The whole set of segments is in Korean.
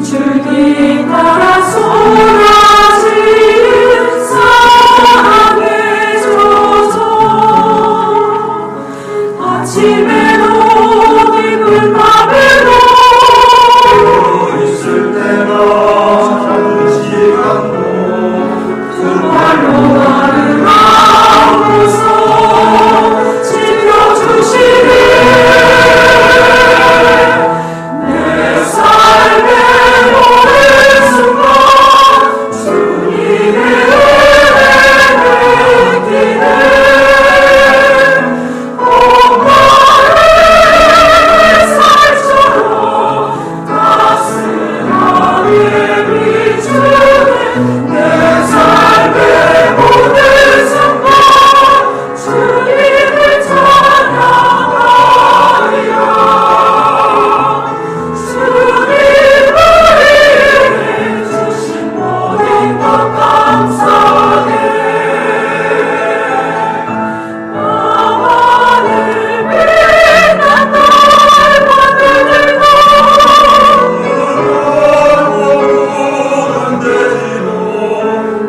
주님 따라 쏟아지는 사랑의 조소 아침에도 깊은 밤에도 있을 때나 잠시 않고 두 발로 나를 안고서 지켜주시네 내 삶의 모든 순간 주님의 은혜를 느끼네 온몸의 살처럼 따스하게 비추네 내 삶의 모든 순간 주님을 찬양하리라 주님을 위해 주신 모든 것 감사해 나만을 빛난 날 받들고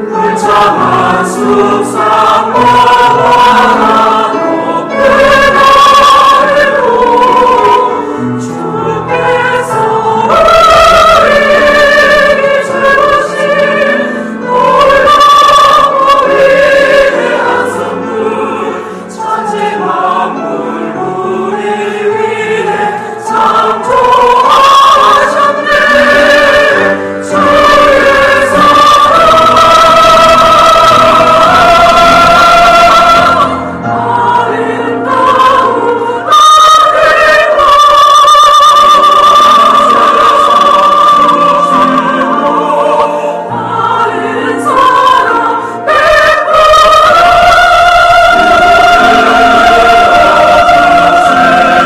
불창한 숲상과 환한 높은 하늘도 주께서 우리에게 주신 놀라운 위대한 선물 천지 만물 우리 위해 창조하셨네 주의 아름다운 다른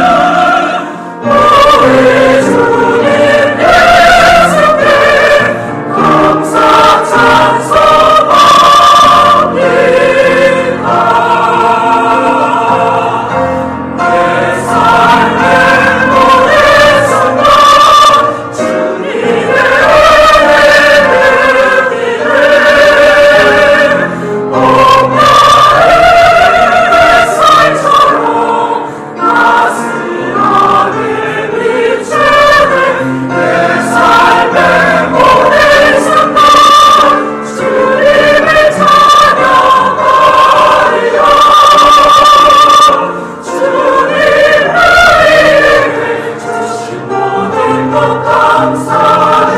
사람 우리 주님 예수께 감사 찬송합니다 내 삶의 모든 순간 주님의 은혜를 느끼네 온몸의 살처럼 따스하게 비추네 내 삶의 모든 순간 주님을 찬양하리라 주님을 위해 주신 모든 것 감사해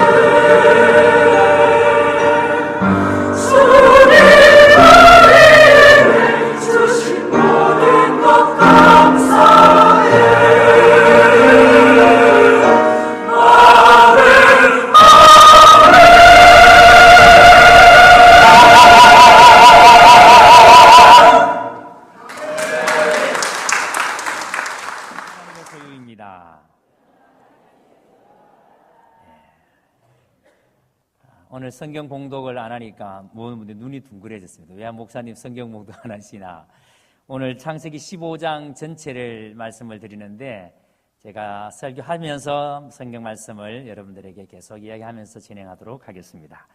주님을 위해 주신 모든 것 감사해 아멘 소유입니다. 오늘 성경 공독을 안 하니까 눈이 둥그레졌습니다. 왜 목사님 성경 공독 안 하시나? 오늘 창세기 15장 전체를 말씀을 드리는데 제가 설교하면서 성경 말씀을 여러분들에게 계속 이야기하면서 진행하도록 하겠습니다.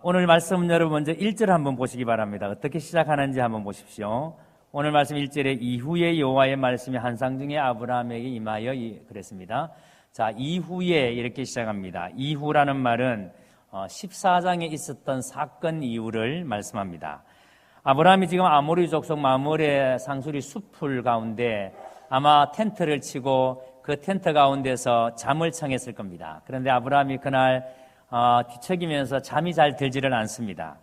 오늘 말씀 여러분 먼저 1절 한번 보시기 바랍니다. 어떻게 시작하는지 한번 보십시오. 오늘 말씀 1절에 이후에 여호와의 말씀이 한상중에 아브라함에게 임하여 그랬습니다. 자, 이후에 이렇게 시작합니다. 이후라는 말은 14장에 있었던 사건 이후를 말씀합니다. 아브라함이 지금 아모리 족속 마므레 상수리 숲을 가운데 아마 텐트를 치고 그 텐트 가운데서 잠을 청했을 겁니다. 그런데 아브라함이 그날 뒤척이면서 잠이 잘 들지를 않습니다.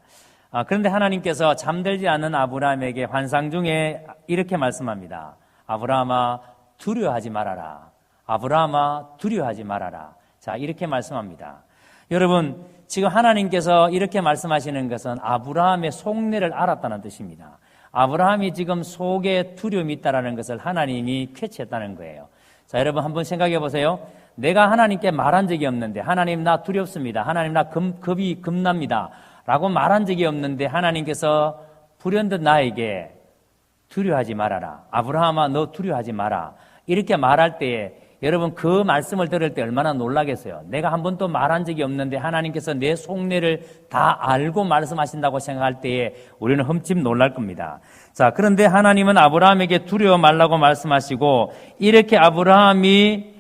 그런데 하나님께서 잠들지 않는 아브라함에게 환상 중에 이렇게 말씀합니다. 아브라함아 두려워하지 말아라. 아브라함아 두려워하지 말아라. 자, 이렇게 말씀합니다. 여러분, 지금 하나님께서 이렇게 말씀하시는 것은 아브라함의 속내를 알았다는 뜻입니다. 아브라함이 지금 속에 두려움이 있다는 것을 하나님이 캐치했다는 거예요. 자, 여러분 한번 생각해 보세요. 내가 하나님께 말한 적이 없는데, 하나님 나 두렵습니다. 하나님 나 겁이 겁납니다. 라고 말한 적이 없는데 하나님께서 불현듯 나에게 두려워하지 말아라. 아브라함아 너 두려워하지 마라. 이렇게 말할 때에 여러분 그 말씀을 들을 때 얼마나 놀라겠어요. 내가 한 번도 말한 적이 없는데 하나님께서 내 속내를 다 알고 말씀하신다고 생각할 때에 우리는 흠집 놀랄 겁니다. 자, 그런데 하나님은 아브라함에게 두려워 말라고 말씀하시고 이렇게 아브라함이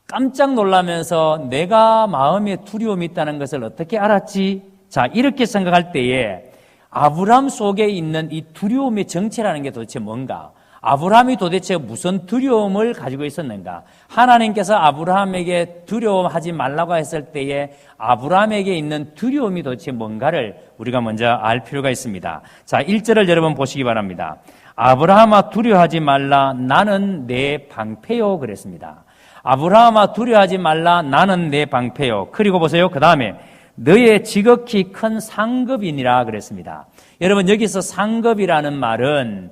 깜짝 놀라면서 내가 마음에 두려움이 있다는 것을 어떻게 알았지? 자, 이렇게 생각할 때에 아브라함 속에 있는 이 두려움의 정체라는 게 도대체 뭔가? 아브라함이 도대체 무슨 두려움을 가지고 있었는가? 하나님께서 아브라함에게 두려워하지 말라고 했을 때에 아브라함에게 있는 두려움이 도대체 뭔가를 우리가 먼저 알 필요가 있습니다. 자, 1절을 여러분 보시기 바랍니다. 아브라함아 두려워하지 말라 나는 내 방패요 그랬습니다. 아브라함아 두려워하지 말라 나는 내 방패요. 그리고 보세요. 그 다음에 너의 지극히 큰 상급이니라 그랬습니다. 여러분 여기서 상급이라는 말은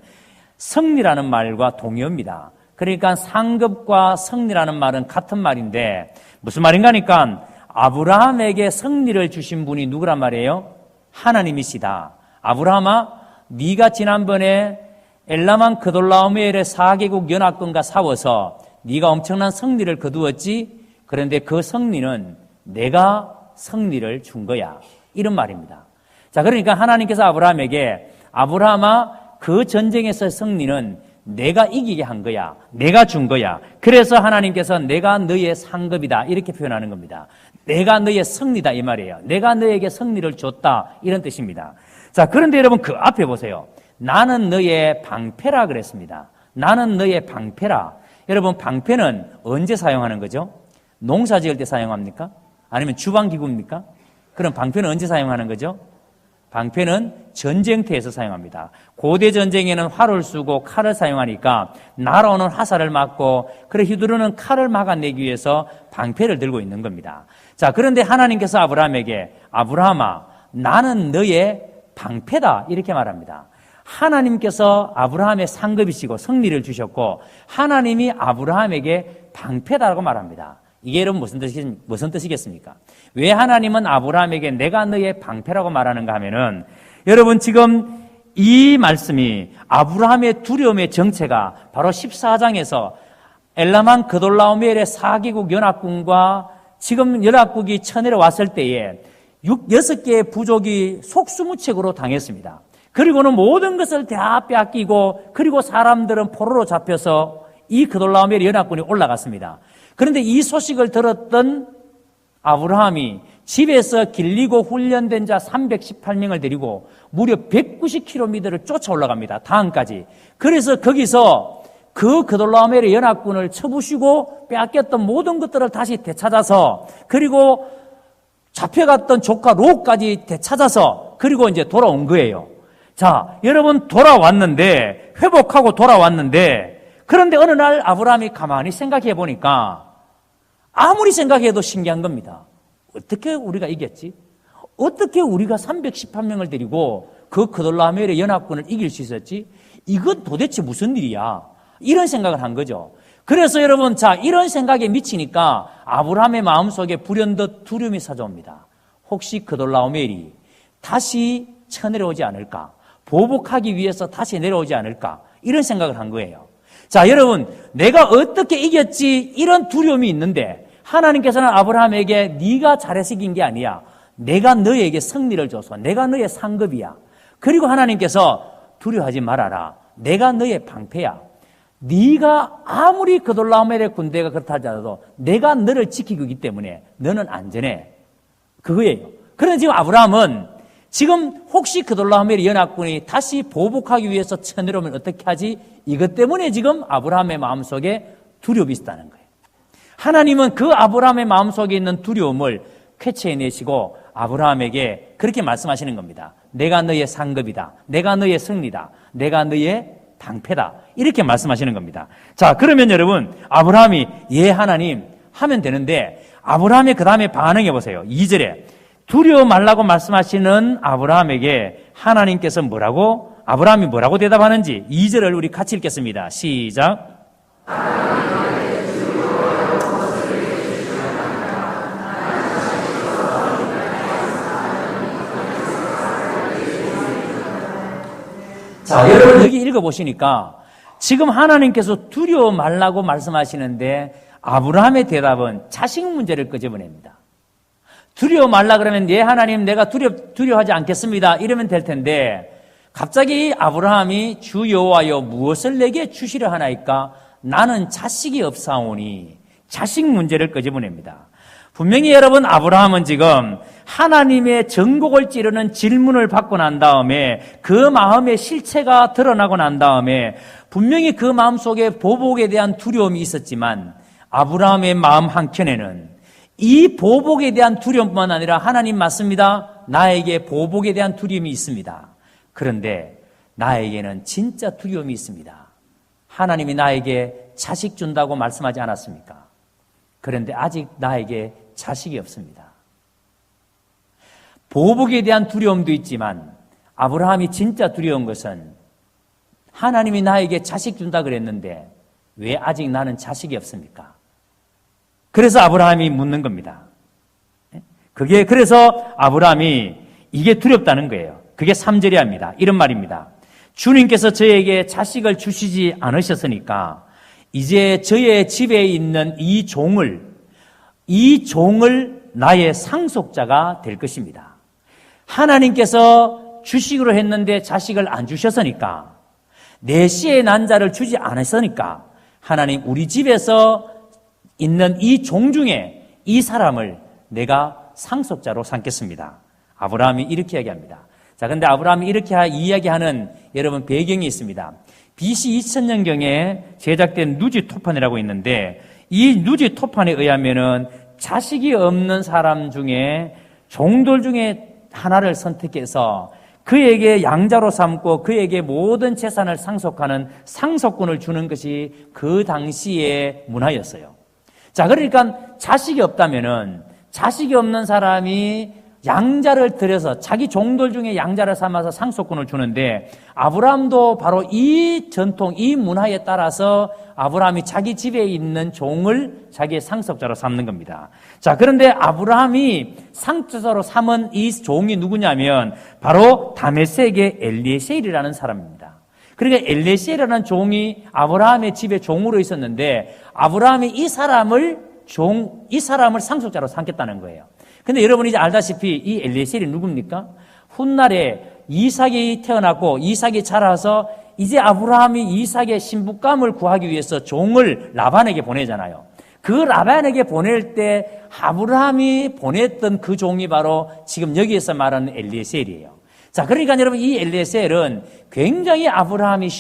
승리라는 말과 동의어입니다. 그러니까 상급과 승리라는 말은 같은 말인데 무슨 말인가 하니까 아브라함에게 승리를 주신 분이 누구란 말이에요? 하나님이시다. 아브라함아 네가 지난번에 엘라만 그돌라오멜의 4개국 연합군과 싸워서 네가 엄청난 승리를 거두었지? 그런데 그 승리는 내가 승리를 준 거야. 이런 말입니다. 자, 그러니까 하나님께서 아브라함에게 아브라함아 그 전쟁에서 승리는 내가 이기게 한 거야. 내가 준 거야. 그래서 하나님께서 내가 너의 상급이다. 이렇게 표현하는 겁니다. 내가 너의 승리다. 이 말이에요. 내가 너에게 승리를 줬다. 이런 뜻입니다. 자, 그런데 여러분 그 앞에 보세요. 나는 너의 방패라 그랬습니다. 나는 너의 방패라. 여러분 방패는 언제 사용하는 거죠? 농사 지을 때 사용합니까? 아니면 주방기구입니까? 그럼 방패는 언제 사용하는 거죠? 방패는 전쟁터에서 사용합니다. 고대 전쟁에는 활을 쓰고 칼을 사용하니까 날아오는 화살을 막고 그래 휘두르는 칼을 막아내기 위해서 방패를 들고 있는 겁니다. 자, 그런데 하나님께서 아브라함에게 아브라함아 나는 너의 방패다 이렇게 말합니다. 하나님께서 아브라함의 상급이시고 승리를 주셨고 하나님이 아브라함에게 방패다라고 말합니다. 이게 여러분 무슨 뜻이겠습니까? 왜 하나님은 아브라함에게 내가 너의 방패라고 말하는가 하면은 여러분 지금 이 말씀이 아브라함의 두려움의 정체가 바로 14장에서 엘라만 그돌라오멜의 4개국 연합군과 지금 연합국이 쳐내려왔을 때에 6개의 부족이 속수무책으로 당했습니다. 그리고는 모든 것을 다 빼앗기고 그리고 사람들은 포로로 잡혀서 이 그돌라오멜 연합군이 올라갔습니다. 그런데 이 소식을 들었던 아브라함이 집에서 길리고 훈련된 자 318명을 데리고 무려 190km를 쫓아 올라갑니다. 다음까지. 그래서 거기서 그 그돌라오멜의 연합군을 쳐부시고 빼앗겼던 모든 것들을 다시 되찾아서 그리고 잡혀갔던 조카 롯까지 되찾아서 그리고 이제 돌아온 거예요. 자, 여러분 돌아왔는데 회복하고 돌아왔는데 그런데 어느 날 아브라함이 가만히 생각해 보니까 아무리 생각해도 신기한 겁니다. 어떻게 우리가 이겼지? 어떻게 우리가 318명을 데리고 그 그돌라오멜의 연합군을 이길 수 있었지? 이건 도대체 무슨 일이야? 이런 생각을 한 거죠. 그래서 여러분 자 이런 생각에 미치니까 아브라함의 마음속에 불현듯 두려움이 찾아옵니다. 혹시 그돌라오멜이 다시 쳐내려오지 않을까? 보복하기 위해서 다시 내려오지 않을까? 이런 생각을 한 거예요. 자, 여러분, 내가 어떻게 이겼지? 이런 두려움이 있는데 하나님께서는 아브라함에게 네가 잘해서 이긴 게 아니야. 내가 너에게 승리를 줘서 내가 너의 상급이야. 그리고 하나님께서 두려워하지 말아라. 내가 너의 방패야. 네가 아무리 그돌라오멜의 군대가 그렇다 하더라도 내가 너를 지키고 있기 때문에 너는 안전해. 그거예요. 그런데 지금 아브라함은 지금 혹시 그돌라오멜 연합군이 다시 보복하기 위해서 쳐내려오면 어떻게 하지? 이것 때문에 지금 아브라함의 마음속에 두려움이 있다는 거예요. 하나님은 그 아브라함의 마음속에 있는 두려움을 쾌채해내시고 아브라함에게 그렇게 말씀하시는 겁니다. 내가 너의 상급이다. 내가 너의 승리다. 내가 너의 방패다. 이렇게 말씀하시는 겁니다. 자, 그러면 여러분 아브라함이 예 하나님 하면 되는데 아브라함의 그 다음에 반응해 보세요. 2절에 두려워 말라고 말씀하시는 아브라함에게 하나님께서 아브라함이 뭐라고 대답하는지 2절을 우리 같이 읽겠습니다. 시작. 자, 여러분 여기 읽어보시니까 지금 하나님께서 두려워 말라고 말씀하시는데 아브라함의 대답은 자식 문제를 끄집어냅니다. 두려워 말라 그러면 예 하나님 내가 두려워하지 않겠습니다 이러면 될 텐데 갑자기 아브라함이 주 여호와여 무엇을 내게 주시려 하나이까 나는 자식이 없사오니 자식 문제를 끄집어냅니다. 분명히 여러분 아브라함은 지금 하나님의 정곡을 찌르는 질문을 받고 난 다음에 그 마음의 실체가 드러나고 난 다음에 분명히 그 마음속에 보복에 대한 두려움이 있었지만 아브라함의 마음 한켠에는 이 보복에 대한 두려움뿐만 아니라 하나님 맞습니다. 나에게 보복에 대한 두려움이 있습니다. 그런데 나에게는 진짜 두려움이 있습니다. 하나님이 나에게 자식 준다고 말씀하지 않았습니까? 그런데 아직 나에게 자식이 없습니다. 보복에 대한 두려움도 있지만 아브라함이 진짜 두려운 것은 하나님이 나에게 자식 준다 그랬는데 왜 아직 나는 자식이 없습니까? 그래서 아브라함이 묻는 겁니다. 그래서 아브라함이 이게 두렵다는 거예요. 그게 3절에 합니다. 이런 말입니다. 주님께서 저에게 자식을 주시지 않으셨으니까 이제 저의 집에 있는 이 종을 나의 상속자가 될 것입니다. 하나님께서 주시기로 했는데 자식을 안 주셨으니까 내 씨의 난 자를 주지 않았으니까 하나님 우리 집에서 있는 이 종 중에 이 사람을 내가 상속자로 삼겠습니다. 아브라함이 이렇게 이야기합니다. 자, 근데 아브라함이 이렇게 이야기하는 여러분 배경이 있습니다. BC 2000년경에 제작된 누지 토판이라고 있는데 이 누지 토판에 의하면은 자식이 없는 사람 중에 종들 중에 하나를 선택해서 그에게 양자로 삼고 그에게 모든 재산을 상속하는 상속권을 주는 것이 그 당시의 문화였어요. 자, 그러니까 자식이 없다면은 자식이 없는 사람이 양자를 들여서 자기 종들 중에 양자를 삼아서 상속권을 주는데 아브라함도 바로 이 전통, 이 문화에 따라서 아브라함이 자기 집에 있는 종을 자기의 상속자로 삼는 겁니다. 자, 그런데 아브라함이 상속자로 삼은 이 종이 누구냐면 바로 다메섹의 엘리에셀이라는 사람입니다. 그러니까 엘리에셀이라는 종이 아브라함의 집에 종으로 있었는데 아브라함이 이 사람을 상속자로 삼겠다는 거예요. 근데 여러분이 이제 알다시피 이 엘리에셀이 누굽니까? 훗날에 이삭이 태어났고 이삭이 자라서 이제 아브라함이 이삭의 신부감을 구하기 위해서 종을 라반에게 보내잖아요. 그 라반에게 보낼 때 아브라함이 보냈던 그 종이 바로 지금 여기에서 말하는 엘리에셀이에요. 자, 그러니까 여러분 이 엘리에셀은 굉장히 아브라함이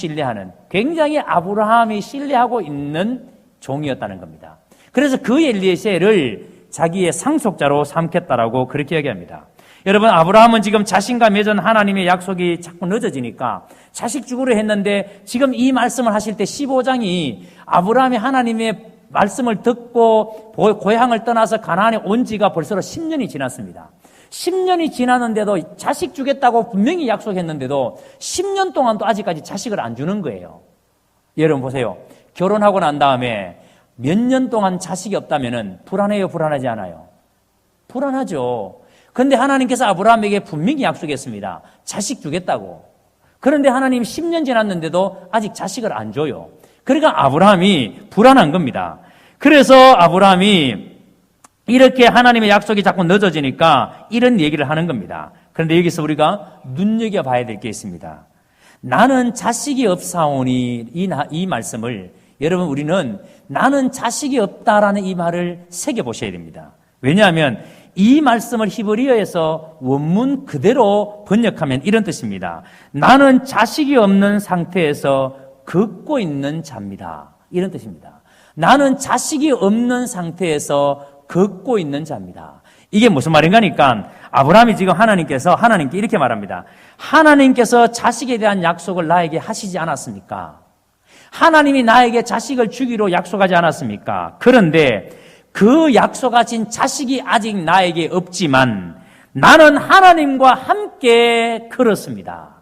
신뢰하고 있는 종이었다는 겁니다. 그래서 그 엘리에셀을 자기의 상속자로 삼겠다라고 그렇게 얘기합니다. 여러분 아브라함은 지금 자신과 맺은 하나님의 약속이 자꾸 늦어지니까 자식 주기로 했는데 지금 이 말씀을 하실 때 15장이 아브라함이 하나님의 말씀을 듣고 고향을 떠나서 가나안에 온 지가 벌써 10년이 지났습니다. 10년이 지났는데도 자식 주겠다고 분명히 약속했는데도 10년 동안도 아직까지 자식을 안 주는 거예요. 여러분 보세요. 결혼하고 난 다음에 몇 년 동안 자식이 없다면 불안해요, 불안하지 않아요? 불안하죠. 그런데 하나님께서 아브라함에게 분명히 약속했습니다. 자식 주겠다고. 그런데 하나님 10년 지났는데도 아직 자식을 안 줘요. 그러니까 아브라함이 불안한 겁니다. 그래서 아브라함이 이렇게 하나님의 약속이 자꾸 늦어지니까 이런 얘기를 하는 겁니다. 그런데 여기서 우리가 눈여겨봐야 될 게 있습니다. 나는 자식이 없사오니 이 말씀을 여러분 우리는 나는 자식이 없다라는 이 말을 새겨보셔야 됩니다. 왜냐하면 이 말씀을 히브리어에서 원문 그대로 번역하면 이런 뜻입니다. 나는 자식이 없는 상태에서 걷고 있는 자입니다. 이런 뜻입니다. 나는 자식이 없는 상태에서 걷고 있는 자입니다. 이게 무슨 말인가 하니까 아브라함이 지금 하나님께 이렇게 말합니다. 하나님께서 자식에 대한 약속을 나에게 하시지 않았습니까? 하나님이 나에게 자식을 주기로 약속하지 않았습니까? 그런데 그 약속하신 자식이 아직 나에게 없지만 나는 하나님과 함께 걸었습니다.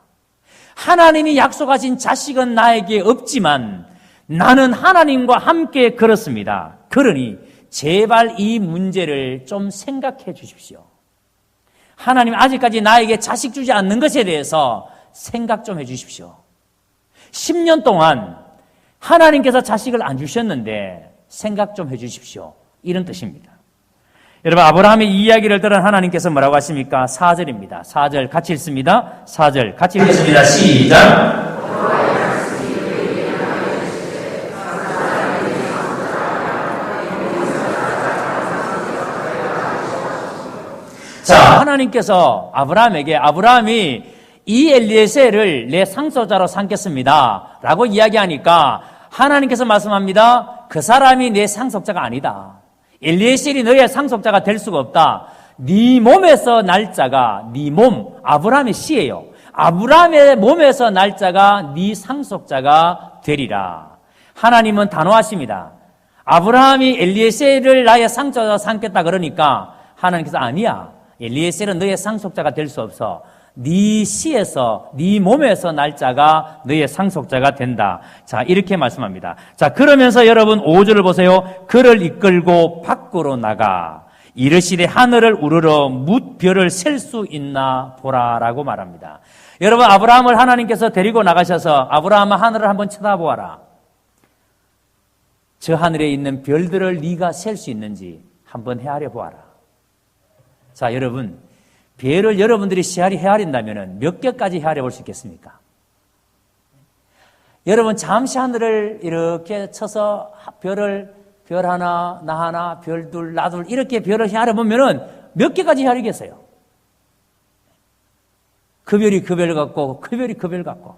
하나님이 약속하신 자식은 나에게 없지만 나는 하나님과 함께 걸었습니다. 그러니 제발 이 문제를 좀 생각해 주십시오. 하나님 아직까지 나에게 자식 주지 않는 것에 대해서 생각 좀 해 주십시오. 10년 동안 하나님께서 자식을 안 주셨는데 생각 좀 해주십시오. 이런 뜻입니다. 여러분, 아브라함의 이 이야기를 들은 하나님께서 뭐라고 하십니까? 4절입니다. 4절 같이 읽습니다. 4절 같이 읽겠습니다. 시작. 자, 하나님께서 아브라함이 이 엘리에셀을 내 상속자로 삼겠습니다 라고 이야기하니까 하나님께서 말씀합니다. 그 사람이 내 상속자가 아니다. 엘리에셀이 너의 상속자가 될 수가 없다. 네 몸에서 날 자가, 네 몸, 아브라함의 씨예요. 아브라함의 몸에서 날 자가 네 상속자가 되리라. 하나님은 단호하십니다. 아브라함이 엘리에셀을 나의 상속자로 삼겠다 그러니까 하나님께서 아니야. 엘리에셀은 너의 상속자가 될 수 없어. 네 씨에서, 네 몸에서 날 자가 너의 상속자가 된다. 자, 이렇게 말씀합니다. 자, 그러면서 여러분 5절을 보세요. 그를 이끌고 밖으로 나가 이르시되 하늘을 우러러 뭇 별을 셀 수 있나 보라라고 말합니다. 여러분, 아브라함을 하나님께서 데리고 나가셔서 아브라함아, 하늘을 한번 쳐다보아라. 저 하늘에 있는 별들을 네가 셀 수 있는지 한번 헤아려 보아라. 자, 여러분, 별을 여러분들이 헤아린다면 몇 개까지 헤아려 볼 수 있겠습니까? 여러분, 잠시 하늘을 이렇게 쳐서 별 하나, 나 하나, 별 둘, 나 둘, 이렇게 별을 헤아려 보면은 몇 개까지 헤아리겠어요? 그 별이 그 별 같고, 그 별이 그 별 같고.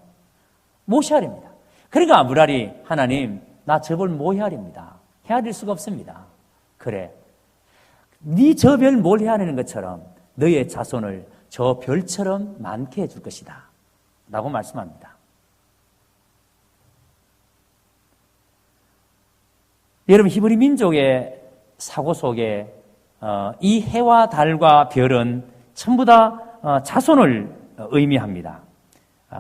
못 헤아립니다. 그러니까 아브라함이 하나님, 나 저 별 못 헤아립니다. 헤아릴 수가 없습니다. 그래. 네 저 별 뭘 헤아리는 것처럼 너의 자손을 저 별처럼 많게 해줄 것이다 라고 말씀합니다. 여러분, 히브리 민족의 사고 속에 이 해와 달과 별은 전부 다 자손을 의미합니다.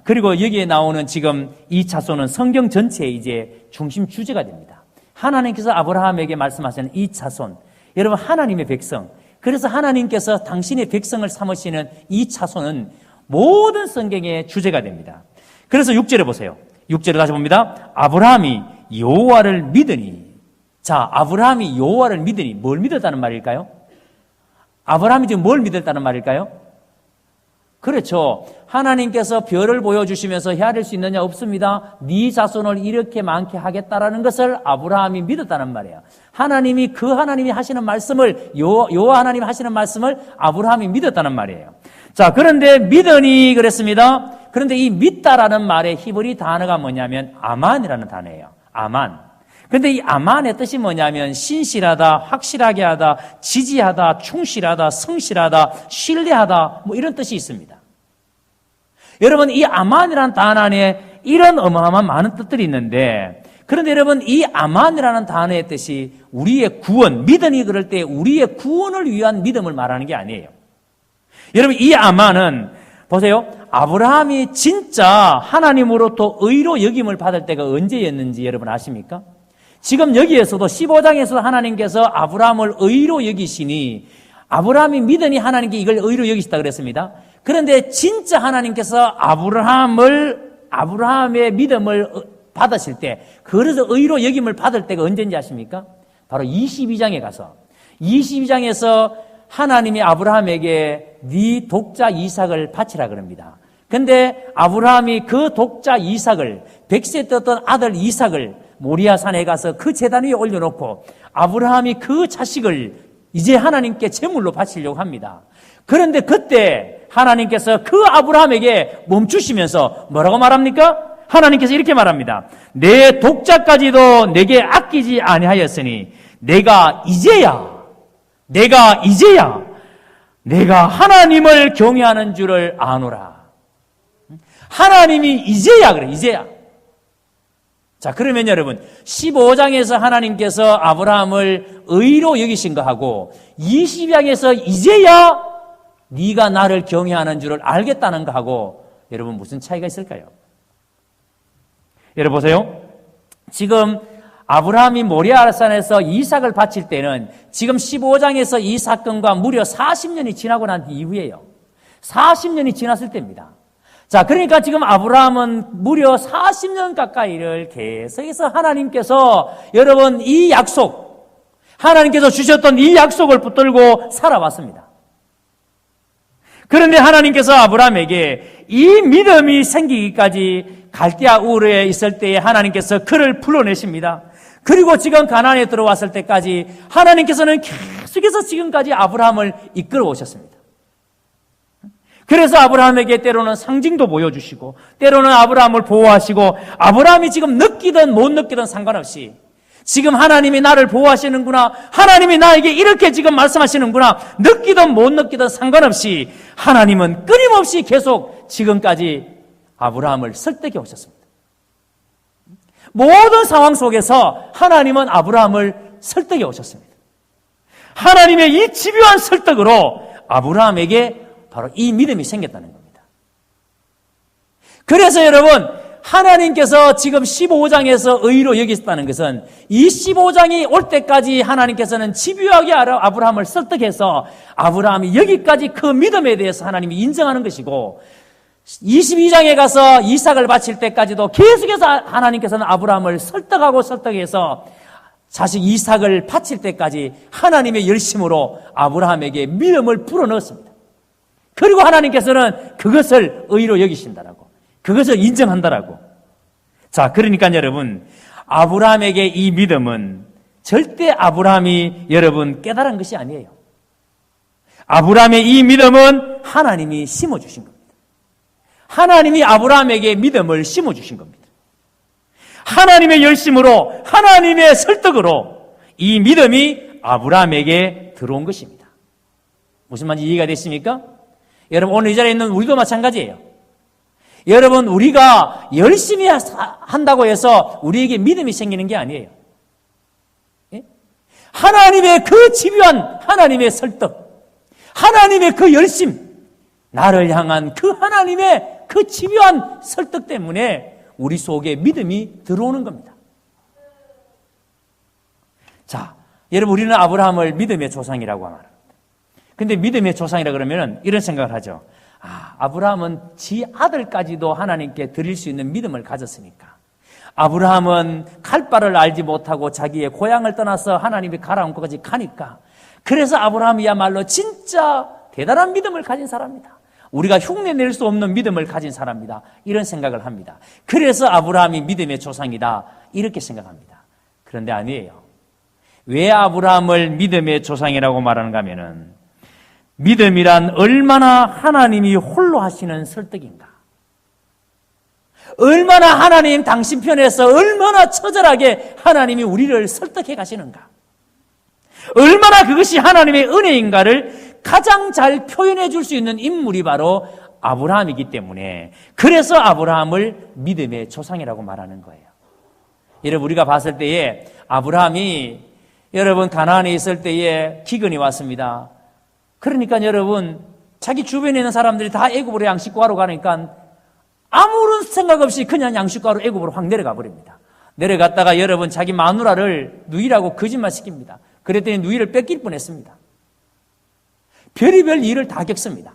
그리고 여기에 나오는 지금 이 자손은 성경 전체의 이제 중심 주제가 됩니다. 하나님께서 아브라함에게 말씀하시는 이 자손, 여러분, 하나님의 백성, 그래서 하나님께서 당신의 백성을 삼으시는 이 자손은 모든 성경의 주제가 됩니다. 그래서 6절에 보세요. 6절에 다시 봅니다. 아브라함이 여호와를 믿으니. 자, 아브라함이 여호와를 믿으니 뭘 믿었다는 말일까요? 아브라함이 지금 뭘 믿었다는 말일까요? 그렇죠. 하나님께서 별을 보여주시면서 헤아릴 수 있느냐? 없습니다. 네 자손을 이렇게 많게 하겠다라는 것을 아브라함이 믿었다는 말이에요. 하나님이 하시는 말씀을, 여호와 하나님이 하시는 말씀을 아브라함이 믿었다는 말이에요. 자, 그런데 믿으니 그랬습니다. 그런데 이 믿다라는 말의 히브리 단어가 뭐냐면 아만이라는 단어예요. 아만. 그런데 이 아만의 뜻이 뭐냐면 신실하다, 확실하게 하다, 지지하다, 충실하다, 성실하다, 신뢰하다, 뭐 이런 뜻이 있습니다. 여러분, 이 아만이라는 단어 안에 이런 어마어마한 많은 뜻들이 있는데, 그런데 여러분, 이 아만이라는 단어의 뜻이 우리의 구원, 믿음이 그럴 때 우리의 구원을 위한 믿음을 말하는 게 아니에요. 여러분, 이 아만은 보세요. 아브라함이 진짜 하나님으로부터 의로 여김을 받을 때가 언제였는지 여러분 아십니까? 지금 여기에서도 15장에서 하나님께서 아브라함을 의로 여기시니 아브라함이 믿으니 하나님께 이걸 의로 여기시다 그랬습니다. 그런데 진짜 하나님께서 아브라함의 믿음을 받으실 때, 그래서 의로 여김을 받을 때가 언제인지 아십니까? 바로 22장에 가서 22장에서 하나님이 아브라함에게 네 독자 이삭을 바치라 그럽니다. 근데 아브라함이 그 독자 이삭을, 100세 떴던 아들 이삭을 모리아 산에 가서 그 제단 위에 올려놓고 아브라함이 그 자식을 이제 하나님께 제물로 바치려고 합니다. 그런데 그때 하나님께서 그 아브라함에게 멈추시면서 뭐라고 말합니까? 하나님께서 이렇게 말합니다. 내 독자까지도 내게 아끼지 아니하였으니 내가 이제야 내가 하나님을 경외하는 줄을 아노라. 하나님이 이제야 그래, 이제야. 자, 그러면 여러분, 15장에서 하나님께서 아브라함을 의로 여기신 거하고 20장에서 이제야 네가 나를 경외하는 줄을 알겠다는 거하고 여러분 무슨 차이가 있을까요? 여러분 보세요. 지금 아브라함이 모리아산에서 이삭을 바칠 때는 지금 15장에서 이 사건과 무려 40년이 지나고 난 이후에요. 40년이 지났을 때입니다. 자, 그러니까 지금 아브라함은 무려 40년 가까이를 계속해서 하나님께서 여러분 이 약속, 하나님께서 주셨던 이 약속을 붙들고 살아왔습니다. 그런데 하나님께서 아브라함에게 이 믿음이 생기기까지 갈대아 우르에 있을 때에 하나님께서 그를 불러내십니다. 그리고 지금 가나안에 들어왔을 때까지 하나님께서는 계속해서 지금까지 아브라함을 이끌어 오셨습니다. 그래서 아브라함에게 때로는 상징도 보여주시고 때로는 아브라함을 보호하시고 아브라함이 지금 느끼든 못 느끼든 상관없이 지금 하나님이 나를 보호하시는구나, 하나님이 나에게 이렇게 지금 말씀하시는구나, 느끼든 못 느끼든 상관없이 하나님은 끊임없이 계속 지금까지 아브라함을 설득해 오셨습니다. 모든 상황 속에서 하나님은 아브라함을 설득해 오셨습니다. 하나님의 이 집요한 설득으로 아브라함에게 바로 이 믿음이 생겼다는 겁니다. 그래서 여러분, 하나님께서 지금 15장에서 의로 여기셨다는 것은 이 15장이 올 때까지 하나님께서는 집요하게 아브라함을 설득해서 아브라함이 여기까지 그 믿음에 대해서 하나님이 인정하는 것이고 22장에 가서 이삭을 바칠 때까지도 계속해서 하나님께서는 아브라함을 설득해서 자식 이삭을 바칠 때까지 하나님의 열심으로 아브라함에게 믿음을 불어넣었습니다. 그리고 하나님께서는 그것을 의로 여기신다라고, 그것을 인정한다라고. 자, 그러니까 여러분, 아브라함에게 이 믿음은 절대 아브라함이 여러분 깨달은 것이 아니에요. 아브라함의 이 믿음은 하나님이 심어주신 겁니다. 하나님이 아브라함에게 믿음을 심어주신 겁니다. 하나님의 열심으로, 하나님의 설득으로 이 믿음이 아브라함에게 들어온 것입니다. 무슨 말인지 이해가 되십니까? 여러분, 오늘 이 자리에 있는 우리도 마찬가지예요. 여러분, 우리가 열심히 한다고 해서 우리에게 믿음이 생기는 게 아니에요. 예? 하나님의 그 집요한 하나님의 설득, 하나님의 그 열심, 나를 향한 그 하나님의 그 집요한 설득 때문에 우리 속에 믿음이 들어오는 겁니다. 자, 여러분, 우리는 아브라함을 믿음의 조상이라고 말합니다. 근데 믿음의 조상이라 그러면 이런 생각을 하죠. 아브라함은 지 아들까지도 하나님께 드릴 수 있는 믿음을 가졌으니까. 아브라함은 갈 바를 알지 못하고 자기의 고향을 떠나서 하나님이 가라온 곳까지 가니까. 그래서 아브라함이야말로 진짜 대단한 믿음을 가진 사람이다. 우리가 흉내낼 수 없는 믿음을 가진 사람이다. 이런 생각을 합니다. 그래서 아브라함이 믿음의 조상이다. 이렇게 생각합니다. 그런데 아니에요. 왜 아브라함을 믿음의 조상이라고 말하는가 하면은 믿음이란 얼마나 하나님이 홀로 하시는 설득인가? 얼마나 하나님 당신 편에서 얼마나 처절하게 하나님이 우리를 설득해 가시는가? 얼마나 그것이 하나님의 은혜인가를 가장 잘 표현해 줄 수 있는 인물이 바로 아브라함이기 때문에 그래서 아브라함을 믿음의 조상이라고 말하는 거예요. 여러분, 우리가 봤을 때에 아브라함이 여러분 가나안에 있을 때에 기근이 왔습니다. 그러니까 여러분, 자기 주변에 있는 사람들이 다 애굽으로 양식 구하러 가니까 아무런 생각 없이 그냥 양식 구하러 애굽으로 확 내려가 버립니다. 내려갔다가 여러분 자기 마누라를 누이라고 거짓말 시킵니다. 그랬더니 누이를 뺏길 뻔했습니다. 별의별 일을 다 겪습니다.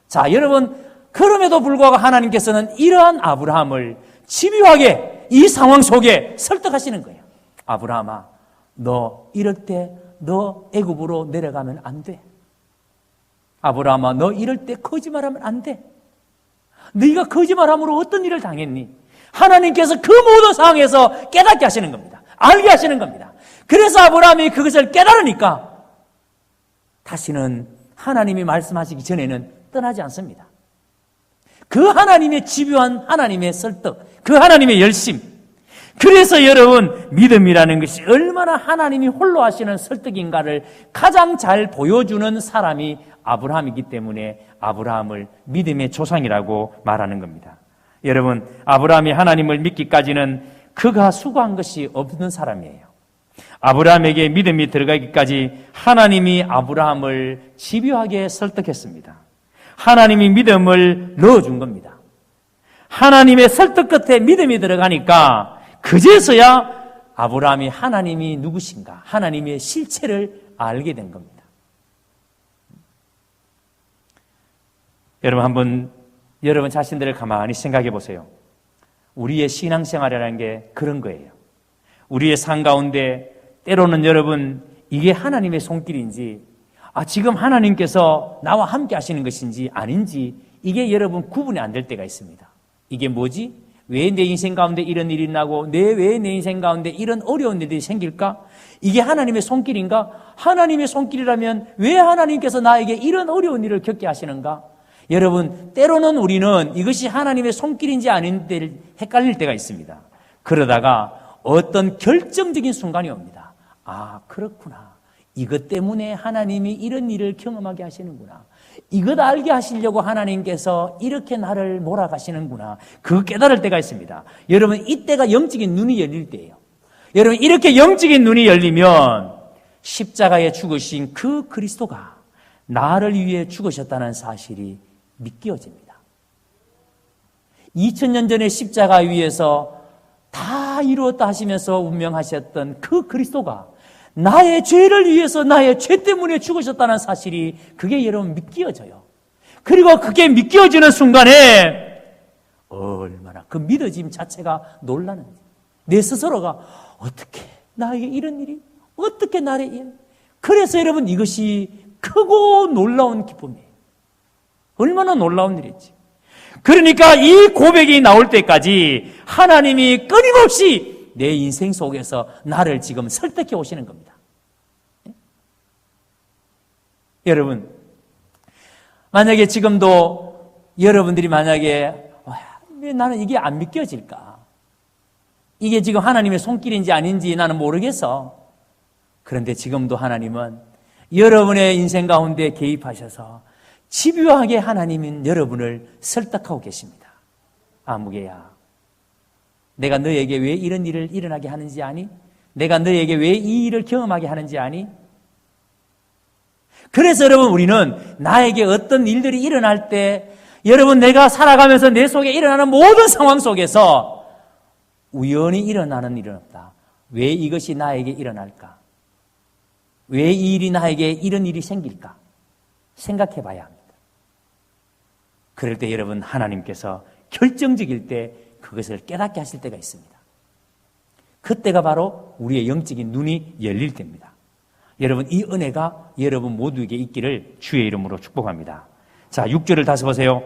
자, 여러분, 그럼에도 불구하고 하나님께서는 이러한 아브라함을 집요하게 이 상황 속에 설득하시는 거예요. 아브라함아, 너 이럴 때 너 애굽으로 내려가면 안 돼. 아브라함아, 너 이럴 때 거짓말하면 안 돼. 네가 거짓말함으로 어떤 일을 당했니? 하나님께서 그 모든 상황에서 깨닫게 하시는 겁니다. 알게 하시는 겁니다. 그래서 아브라함이 그것을 깨달으니까 다시는 하나님이 말씀하시기 전에는 떠나지 않습니다. 그 하나님의 집요한 하나님의 설득, 그 하나님의 열심. 그래서 여러분, 믿음이라는 것이 얼마나 하나님이 홀로 하시는 설득인가를 가장 잘 보여주는 사람이 아브라함이기 때문에 아브라함을 믿음의 조상이라고 말하는 겁니다. 여러분, 아브라함이 하나님을 믿기까지는 그가 수고한 것이 없는 사람이에요. 아브라함에게 믿음이 들어가기까지 하나님이 아브라함을 집요하게 설득했습니다. 하나님이 믿음을 넣어준 겁니다. 하나님의 설득 끝에 믿음이 들어가니까 그제서야 아브라함이 하나님이 누구신가, 하나님의 실체를 알게 된 겁니다. 여러분, 한번 여러분 자신들을 가만히 생각해 보세요. 우리의 신앙생활이라는 게 그런 거예요. 우리의 삶 가운데 때로는 여러분 이게 하나님의 손길인지 지금 하나님께서 나와 함께 하시는 것인지 아닌지 이게 여러분 구분이 안 될 때가 있습니다. 이게 뭐지? 왜 내 인생 가운데 이런 일이 나고 왜 내 인생 가운데 이런 어려운 일들이 생길까? 이게 하나님의 손길인가? 하나님의 손길이라면 왜 하나님께서 나에게 이런 어려운 일을 겪게 하시는가? 여러분 때로는 우리는 이것이 하나님의 손길인지 아닌지 헷갈릴 때가 있습니다. 그러다가 어떤 결정적인 순간이 옵니다. 그렇구나. 이것 때문에 하나님이 이런 일을 경험하게 하시는구나. 이것 알게 하시려고 하나님께서 이렇게 나를 몰아가시는구나. 그 깨달을 때가 있습니다. 여러분 이때가 영적인 눈이 열릴 때예요. 여러분 이렇게 영적인 눈이 열리면 십자가에 죽으신 그 그리스도가 나를 위해 죽으셨다는 사실이 믿겨집니다. 2000년 전에 십자가 위에서 다 이루었다 하시면서 운명하셨던 그 그리스도가 나의 죄를 위해서 나의 죄 때문에 죽으셨다는 사실이 그게 여러분 믿겨져요. 그리고 그게 믿겨지는 순간에 얼마나 그 믿어짐 자체가 놀라는지 내 스스로가 어떻게 나에게 이런 일이 어떻게 나를 그래서 여러분 이것이 크고 놀라운 기쁨이에요. 얼마나 놀라운 일이지. 그러니까 이 고백이 나올 때까지 하나님이 끊임없이 내 인생 속에서 나를 지금 설득해 오시는 겁니다. 여러분, 만약에 지금도 여러분들이 만약에 왜 나는 이게 안 믿겨질까? 이게 지금 하나님의 손길인지 아닌지 나는 모르겠어. 그런데 지금도 하나님은 여러분의 인생 가운데 개입하셔서 집요하게 하나님은 여러분을 설득하고 계십니다. 아무개야, 내가 너에게 왜 이런 일을 일어나게 하는지 아니? 내가 너에게 왜 이 일을 경험하게 하는지 아니? 그래서 여러분 우리는 나에게 어떤 일들이 일어날 때 여러분 내가 살아가면서 내 속에 일어나는 모든 상황 속에서 우연히 일어나는 일은 없다. 왜 이것이 나에게 일어날까? 왜 이 일이 나에게 이런 일이 생길까? 생각해 봐야 합니다. 그럴 때 여러분 하나님께서 결정적일 때 그것을 깨닫게 하실 때가 있습니다. 그때가 바로 우리의 영적인 눈이 열릴 때입니다. 여러분 이 은혜가 여러분 모두에게 있기를 주의 이름으로 축복합니다. 자, 6절을 다시 보세요.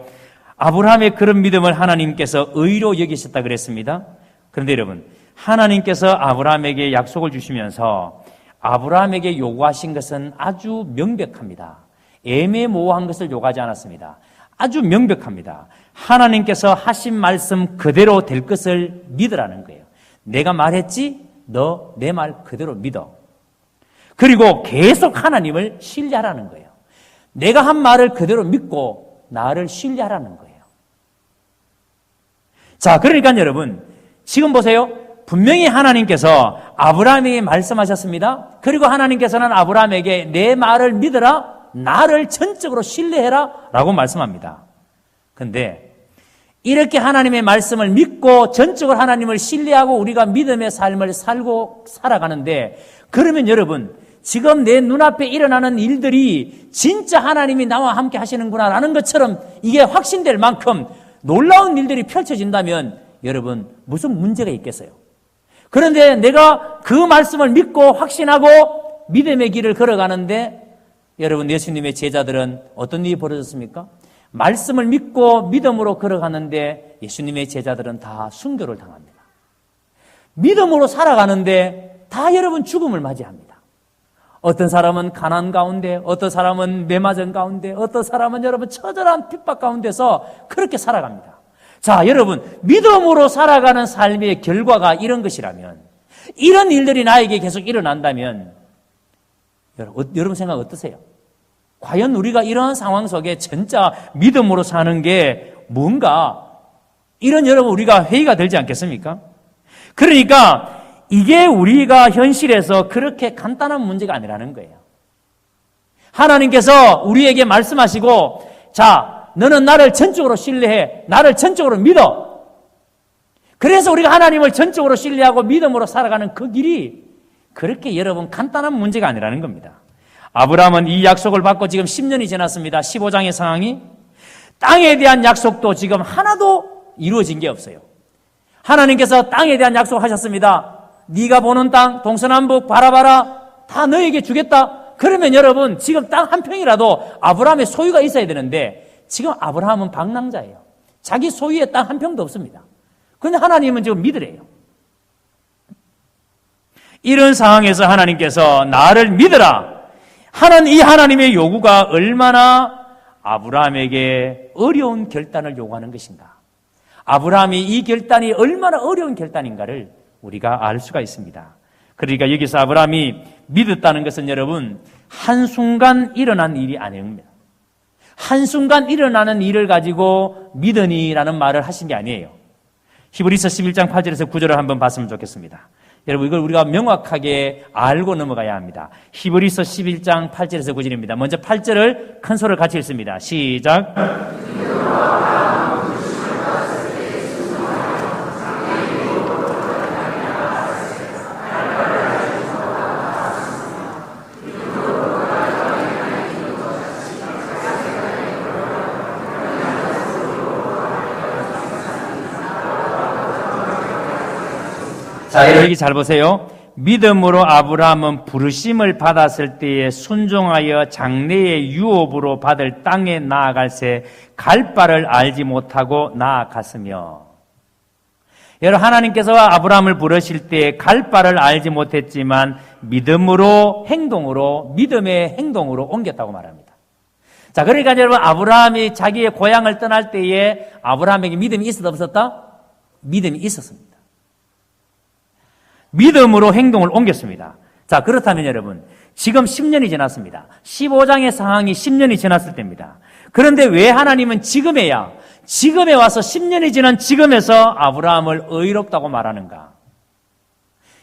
아브라함의 그런 믿음을 하나님께서 의로 여기셨다 그랬습니다. 그런데 여러분 하나님께서 아브라함에게 약속을 주시면서 아브라함에게 요구하신 것은 아주 명백합니다. 애매모호한 것을 요구하지 않았습니다. 아주 명백합니다. 하나님께서 하신 말씀 그대로 될 것을 믿으라는 거예요. 내가 말했지? 너 내 말 그대로 믿어. 그리고 계속 하나님을 신뢰하라는 거예요. 내가 한 말을 그대로 믿고 나를 신뢰하라는 거예요. 자, 그러니까 여러분 지금 보세요. 분명히 하나님께서 아브라함에게 말씀하셨습니다. 그리고 하나님께서는 아브라함에게 내 말을 믿어라, 나를 전적으로 신뢰해라 라고 말씀합니다. 그런데 이렇게 하나님의 말씀을 믿고 전적으로 하나님을 신뢰하고 우리가 믿음의 삶을 살아가는데 그러면 여러분 지금 내 눈앞에 일어나는 일들이 진짜 하나님이 나와 함께 하시는구나 라는 것처럼 이게 확신될 만큼 놀라운 일들이 펼쳐진다면 여러분 무슨 문제가 있겠어요? 그런데 내가 그 말씀을 믿고 확신하고 믿음의 길을 걸어가는데 여러분 예수님의 제자들은 어떤 일이 벌어졌습니까? 말씀을 믿고 믿음으로 걸어가는데 예수님의 제자들은 다 순교를 당합니다. 믿음으로 살아가는데 다 여러분 죽음을 맞이합니다. 어떤 사람은 가난 가운데, 어떤 사람은 매맞은 가운데, 어떤 사람은 여러분 처절한 핍박 가운데서 그렇게 살아갑니다. 자, 여러분 믿음으로 살아가는 삶의 결과가 이런 것이라면 이런 일들이 나에게 계속 일어난다면 여러분 생각 어떠세요? 과연 우리가 이러한 상황 속에 진짜 믿음으로 사는 게 뭔가 이런 여러분 우리가 회의가 들지 않겠습니까? 그러니까 이게 우리가 현실에서 그렇게 간단한 문제가 아니라는 거예요. 하나님께서 우리에게 말씀하시고 자, 너는 나를 전적으로 신뢰해. 나를 전적으로 믿어. 그래서 우리가 하나님을 전적으로 신뢰하고 믿음으로 살아가는 그 길이 그렇게 여러분 간단한 문제가 아니라는 겁니다. 아브라함은 이 약속을 받고 지금 10년이 지났습니다. 15장의 상황이 땅에 대한 약속도 지금 하나도 이루어진 게 없어요. 하나님께서 땅에 대한 약속하셨습니다. 네가 보는 땅 동서남북 바라봐라 다 너에게 주겠다. 그러면 여러분 지금 땅 한 평이라도 아브라함의 소유가 있어야 되는데 지금 아브라함은 방랑자예요. 자기 소유의 땅 한 평도 없습니다. 그런데 하나님은 지금 믿으래요. 이런 상황에서 하나님께서 나를 믿으라. 이 하나님의 요구가 얼마나 아브라함에게 어려운 결단을 요구하는 것인가. 아브라함이 이 결단이 얼마나 어려운 결단인가를 우리가 알 수가 있습니다. 그러니까 여기서 아브라함이 믿었다는 것은 여러분 한순간 일어난 일이 아닙니다. 한순간 일어나는 일을 가지고 믿으니라는 말을 하신 게 아니에요. 히브리서 11장 8절에서 9절을 한번 봤으면 좋겠습니다. 여러분 이걸 우리가 명확하게 알고 넘어가야 합니다. 히브리서 11장 8절에서 9절입니다. 먼저 8절을 큰 소리를 같이 읽습니다. 시작. 자, 여기 잘 보세요. 믿음으로 아브라함은 부르심을 받았을 때에 순종하여 장래의 유업으로 받을 땅에 나아갈새 갈 바를 알지 못하고 나아갔으며. 여러분 하나님께서 아브라함을 부르실 때 갈 바를 알지 못했지만 믿음으로 믿음의 행동으로 옮겼다고 말합니다. 자, 그러니까 여러분 아브라함이 자기의 고향을 떠날 때에 아브라함에게 믿음이 있었다 없었다? 믿음이 있었습니다. 믿음으로 행동을 옮겼습니다. 자, 그렇다면 여러분, 지금 10년이 지났습니다. 15장의 상황이 10년이 지났을 때입니다. 그런데 왜 하나님은 지금에 와서 10년이 지난 지금에서 아브라함을 의롭다고 말하는가?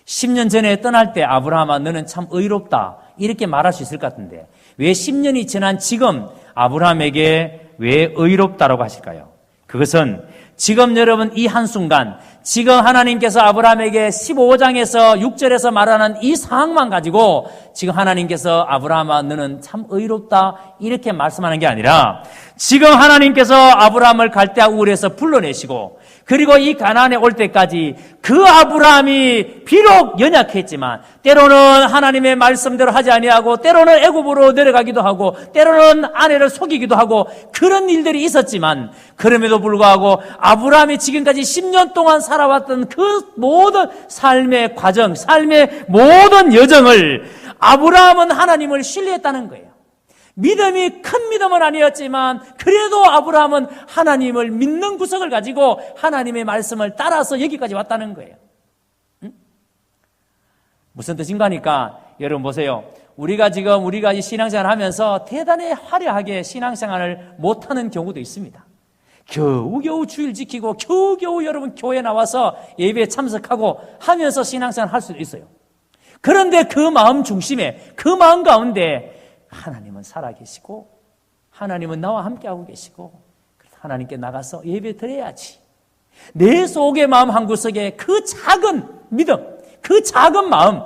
10년 전에 떠날 때 아브라함아 너는 참 의롭다 이렇게 말할 수 있을 것 같은데 왜 10년이 지난 지금 아브라함에게 왜 의롭다라고 하실까요? 그것은 지금 여러분 이 한순간 지금 하나님께서 아브라함에게 15장에서 6절에서 말하는 이 상황만 가지고 지금 하나님께서 아브라함아 너는 참 의롭다 이렇게 말씀하는 게 아니라 지금 하나님께서 아브라함을 갈대아 우르에서 불러내시고 그리고 이 가나안에 올 때까지 그 아브라함이 비록 연약했지만 때로는 하나님의 말씀대로 하지 아니하고 때로는 애굽으로 내려가기도 하고 때로는 아내를 속이기도 하고 그런 일들이 있었지만 그럼에도 불구하고 아브라함이 지금까지 10년 동안 살아왔던 그 모든 삶의 과정, 삶의 모든 여정을 아브라함은 하나님을 신뢰했다는 거예요. 믿음이 큰 믿음은 아니었지만 그래도 아브라함은 하나님을 믿는 구석을 가지고 하나님의 말씀을 따라서 여기까지 왔다는 거예요. 응? 무슨 뜻인가 하니까 여러분 보세요. 우리가 이 신앙생활을 하면서 대단히 화려하게 신앙생활을 못하는 경우도 있습니다. 겨우겨우 주일 지키고 겨우겨우 여러분 교회 나와서 예배에 참석하고 하면서 신앙생활을 할 수도 있어요. 그런데 그 마음 중심에 그 마음 가운데 하나님은 살아계시고 하나님은 나와 함께하고 계시고 하나님께 나가서 예배 드려야지. 내 속의 마음 한구석에 그 작은 믿음, 그 작은 마음.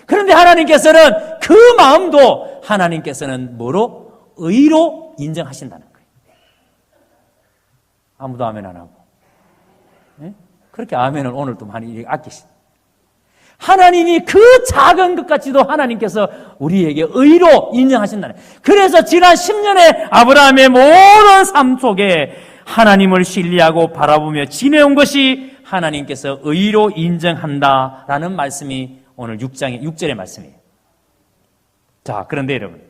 그런데 하나님께서는 그 마음도 하나님께서는 뭐로? 의로 인정하신다는 거예요. 아무도 아멘 안 하고. 네? 그렇게 아멘을 오늘도 많이 아끼십니다. 하나님이 그 작은 것까지도 하나님께서 우리에게 의로 인정하신다는 거예요. 그래서 지난 10년의 아브라함의 모든 삶 속에 하나님을 신뢰하고 바라보며 지내온 것이 하나님께서 의로 인정한다라는 말씀이 오늘 6절의 말씀이에요. 자, 그런데 여러분,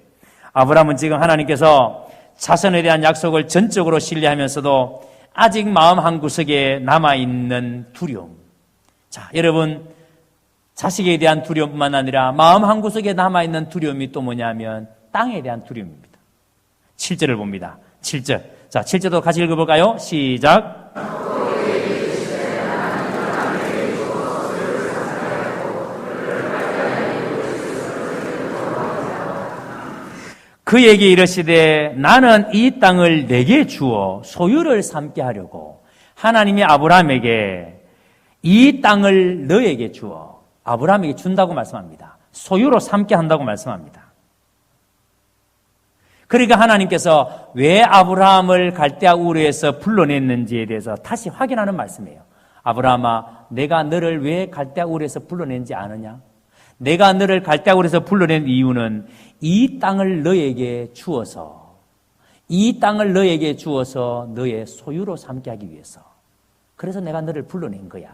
아브라함은 지금 하나님께서 자손에 대한 약속을 전적으로 신뢰하면서도 아직 마음 한구석에 남아있는 두려움. 자, 여러분, 자식에 대한 두려움뿐만 아니라 마음 한구석에 남아있는 두려움이 또 뭐냐면 땅에 대한 두려움입니다. 7절을 봅니다. 7절. 자, 7절도 같이 읽어볼까요? 시작. 그에게 이르시되 나는 이 땅을 내게 주어 소유를 삼게 하려고 하나님이 아브라함에게 이 땅을 너에게 주어 아브라함에게 준다고 말씀합니다. 소유로 삼게 한다고 말씀합니다. 그러니까 하나님께서 왜 아브라함을 갈대아 우르에서 불러냈는지에 대해서 다시 확인하는 말씀이에요. 아브라함아, 내가 너를 왜 갈대아 우르에서 불러낸지 아느냐? 내가 너를 갈대아 우르에서 불러낸 이유는 이 땅을 너에게 주어서 너의 소유로 삼게 하기 위해서. 그래서 내가 너를 불러낸 거야.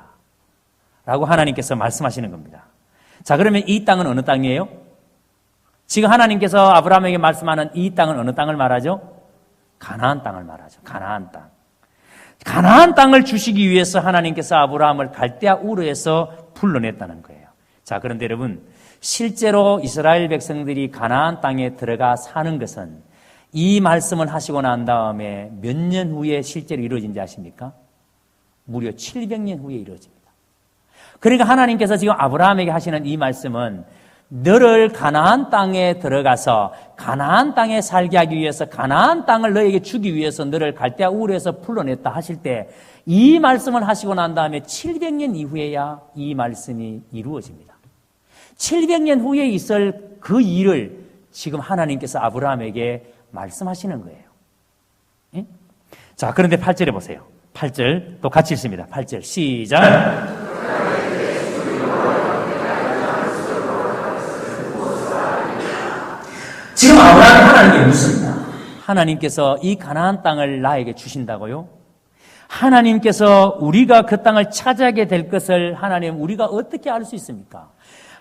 라고 하나님께서 말씀하시는 겁니다. 자, 그러면 이 땅은 어느 땅이에요? 지금 하나님께서 아브라함에게 말씀하는 이 땅은 어느 땅을 말하죠? 가나안 땅을 말하죠. 가나안 땅. 가나안 땅을 주시기 위해서 하나님께서 아브라함을 갈대아 우르에서 불러냈다는 거예요. 자, 그런데 여러분, 실제로 이스라엘 백성들이 가나안 땅에 들어가 사는 것은 이 말씀을 하시고 난 다음에 몇 년 후에 실제로 이루어진지 아십니까? 무려 700년 후에 이루어집니다. 그러니까 하나님께서 지금 아브라함에게 하시는 이 말씀은 너를 가나안 땅에 들어가서 가나안 땅에 살게 하기 위해서 가나안 땅을 너에게 주기 위해서 너를 갈대아 우르에서 불러냈다 하실 때 이 말씀을 하시고 난 다음에 700년 이후에야 이 말씀이 이루어집니다. 700년 후에 있을 그 일을 지금 하나님께서 아브라함에게 말씀하시는 거예요. 예? 자, 그런데 8절에 보세요. 8절 또 같이 읽습니다. 8절 시작. 지금 아브라함이 하나님께 묻습니다. 하나님께서 이 가나안 땅을 나에게 주신다고요? 하나님께서 우리가 그 땅을 차지하게 될 것을 하나님 우리가 어떻게 알 수 있습니까?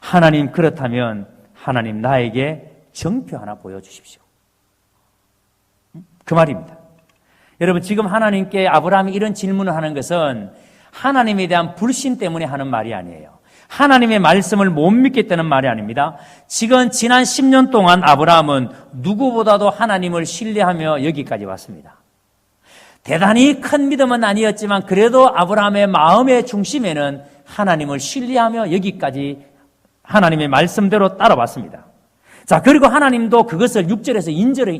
하나님 그렇다면 하나님 나에게 정표 하나 보여주십시오. 그 말입니다. 여러분 지금 하나님께 아브라함이 이런 질문을 하는 것은 하나님에 대한 불신 때문에 하는 말이 아니에요. 하나님의 말씀을 못 믿겠다는 말이 아닙니다. 지금 지난 10년 동안 아브라함은 누구보다도 하나님을 신뢰하며 여기까지 왔습니다. 대단히 큰 믿음은 아니었지만 그래도 아브라함의 마음의 중심에는 하나님을 신뢰하며 여기까지 하나님의 말씀대로 따라왔습니다. 자, 그리고 하나님도 그것을 6절에서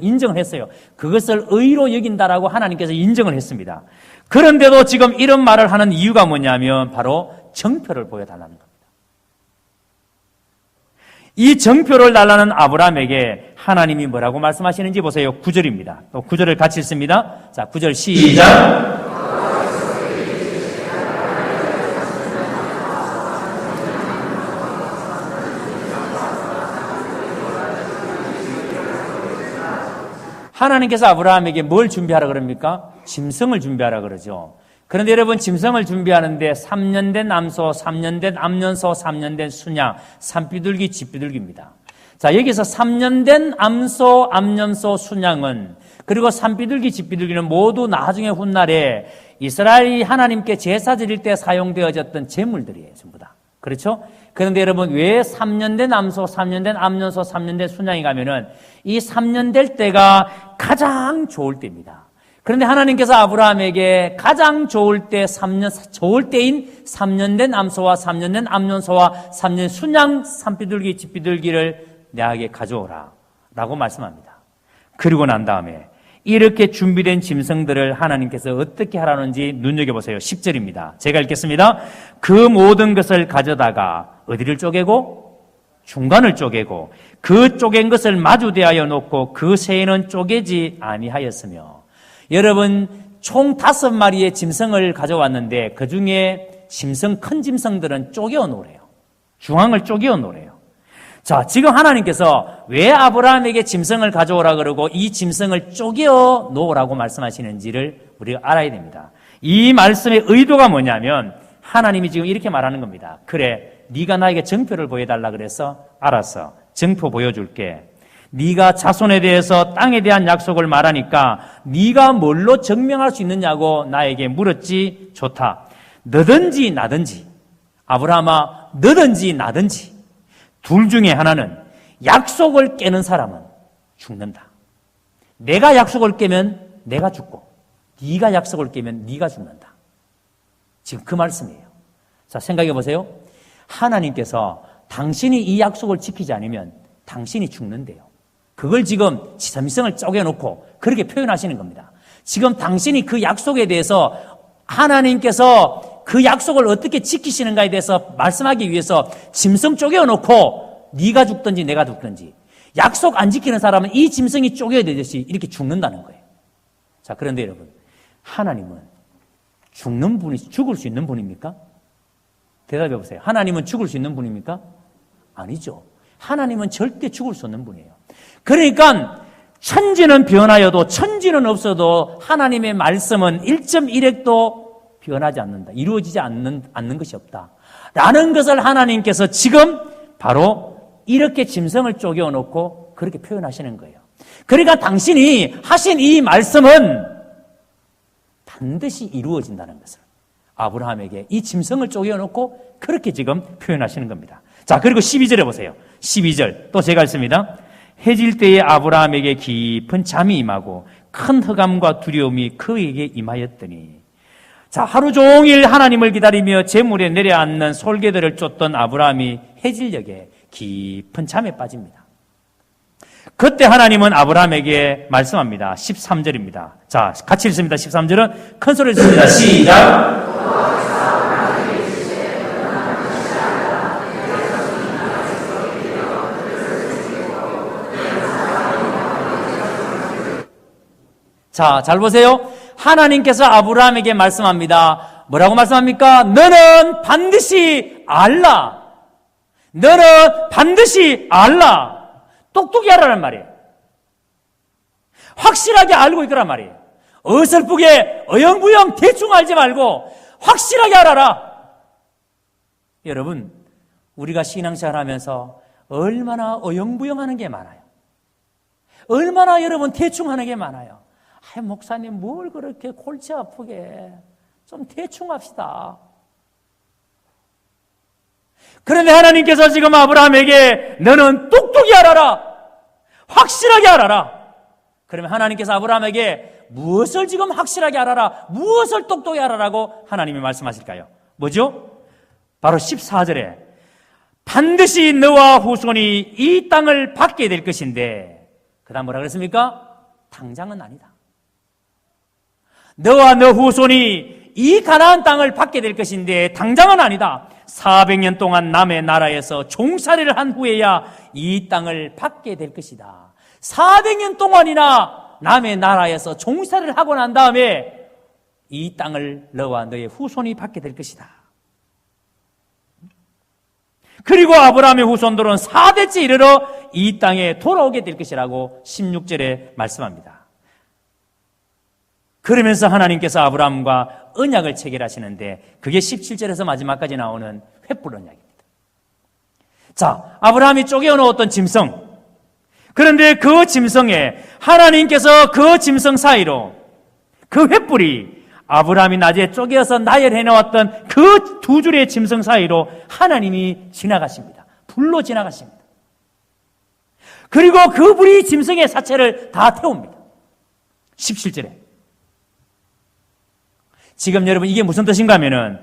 인정을 했어요. 그것을 의로 여긴다라고 하나님께서 인정을 했습니다. 그런데도 지금 이런 말을 하는 이유가 뭐냐면 바로 정표를 보여달라는 겁니다. 이 정표를 달라는 아브라함에게 하나님이 뭐라고 말씀하시는지 보세요. 9절입니다. 또 9절을 같이 읽습니다. 자, 9절 시작. 하나님께서 아브라함에게 뭘 준비하라 그럽니까? 짐승을 준비하라 그러죠. 그런데 여러분 짐승을 준비하는데 3년 된 암소, 3년 된 암년소, 3년 된 순양, 산비둘기, 쥐비둘기입니다. 자, 여기서 3년 된 암소, 암년소, 순양은 그리고 산비둘기, 쥐비둘기는 모두 나중에 훗날에 이스라엘이 하나님께 제사 드릴 때 사용되어졌던 제물들이에요. 전부 다. 그렇죠? 그런데 여러분 왜 3년 된 암소, 3년 된 암년소, 3년 된 순양이 가면은 이 3년 될 때가 가장 좋을 때입니다. 그런데 하나님께서 아브라함에게 가장 좋을 때인 3년 된 암소와 3년 된 암년소와 3년 순양, 산비둘기, 쥐비둘기를 내게 가져오라 라고 말씀합니다. 그리고 난 다음에 이렇게 준비된 짐승들을 하나님께서 어떻게 하라는지 눈여겨보세요. 10절입니다. 제가 읽겠습니다. 그 모든 것을 가져다가 어디를 쪼개고? 중간을 쪼개고 그 쪼갠 것을 마주 대하여 놓고 그 새에는 쪼개지 아니하였으며. 여러분 총 5마리의 짐승을 가져왔는데 그 중에 큰 짐승들은 쪼개어 놓으래요. 중앙을 쪼개어 놓으래요. 자, 지금 하나님께서 왜 아브라함에게 짐승을 가져오라 그러고 이 짐승을 쪼개어 놓으라고 말씀하시는지를 우리가 알아야 됩니다. 이 말씀의 의도가 뭐냐면 하나님이 지금 이렇게 말하는 겁니다. 그래, 네가 나에게 정표를 보여달라 그래서 알았어. 정표 보여줄게. 네가 자손에 대해서 땅에 대한 약속을 말하니까 네가 뭘로 증명할 수 있느냐고 나에게 물었지. 좋다. 너든지 나든지, 아브라함아, 너든지 나든지 둘 중에 하나는 약속을 깨는 사람은 죽는다. 내가 약속을 깨면 내가 죽고 네가 약속을 깨면 네가 죽는다. 지금 그 말씀이에요. 자, 생각해 보세요. 하나님께서 당신이 이 약속을 지키지 않으면 당신이 죽는데요. 그걸 지금 짐승을 쪼개놓고 그렇게 표현하시는 겁니다. 지금 당신이 그 약속에 대해서 하나님께서 그 약속을 어떻게 지키시는가에 대해서 말씀하기 위해서 짐승 쪼개놓고 네가 죽든지 내가 죽든지 약속 안 지키는 사람은 이 짐승이 쪼개되듯이 이렇게 죽는다는 거예요. 자, 그런데 여러분, 하나님은 죽을 수 있는 분입니까? 대답해 보세요. 하나님은 죽을 수 있는 분입니까? 아니죠. 하나님은 절대 죽을 수 없는 분이에요. 그러니까 천지는 변하여도 천지는 없어도 하나님의 말씀은 1.1핵도 변하지 않는다. 이루어지지 않는 것이 없다. 라는 것을 하나님께서 지금 바로 이렇게 짐승을 쪼개어 놓고 그렇게 표현하시는 거예요. 그러니까 당신이 하신 이 말씀은 반드시 이루어진다는 것을 아브라함에게 이 짐승을 쪼개어 놓고 그렇게 지금 표현하시는 겁니다. 자, 그리고 12절에 보세요. 12절 또 제가 읽습니다. 해질 때에 아브라함에게 깊은 잠이 임하고 큰 흑암과 두려움이 그에게 임하였더니, 자, 하루 종일 하나님을 기다리며 제물에 내려앉는 솔개들을 쫓던 아브라함이 해질녘에 깊은 잠에 빠집니다. 그때 하나님은 아브라함에게 말씀합니다. 13절입니다. 자, 같이 읽습니다. 13절은 큰 소리로 읽습니다. 시작! 자, 잘 보세요. 하나님께서 아브라함에게 말씀합니다. 뭐라고 말씀합니까? 너는 반드시 알라. 너는 반드시 알라. 똑똑히 알아란 말이에요. 확실하게 알고 있거란 말이에요. 어설프게 어영부영 대충 알지 말고 확실하게 알아라. 여러분, 우리가 신앙생활 하면서 얼마나 어영부영 하는 게 많아요. 얼마나 여러분 대충 하는 게 많아요. 목사님 뭘 그렇게 골치 아프게 좀 대충 합시다. 그런데 하나님께서 지금 아브라함에게 너는 똑똑히 알아라. 확실하게 알아라. 그러면 하나님께서 아브라함에게 무엇을 지금 확실하게 알아라, 무엇을 똑똑히 알아라고 하나님이 말씀하실까요? 뭐죠? 바로 14절에 반드시 너와 후손이 이 땅을 받게 될 것인데, 그 다음 뭐라 그랬습니까? 당장은 아니다. 너와 너 후손이 이 가나안 땅을 받게 될 것인데 당장은 아니다. 400년 동안 남의 나라에서 종살이를 한 후에야 이 땅을 받게 될 것이다. 400년 동안이나 남의 나라에서 종살이를 하고 난 다음에 이 땅을 너와 너의 후손이 받게 될 것이다. 그리고 아브라함의 후손들은 4대째 이르러 이 땅에 돌아오게 될 것이라고 16절에 말씀합니다. 그러면서 하나님께서 아브라함과 언약을 체결하시는데 그게 17절에서 마지막까지 나오는 횃불 언약입니다. 자, 아브라함이 쪼개어 놓았던 짐승, 그런데 그 짐승에 하나님께서 그 짐승 사이로 그 횃불이 아브라함이 낮에 쪼개어서 나열해 놓았던 그 두 줄의 짐승 사이로 하나님이 지나가십니다. 불로 지나가십니다. 그리고 그 불이 짐승의 사체를 다 태웁니다. 17절에. 지금 여러분 이게 무슨 뜻인가 하면은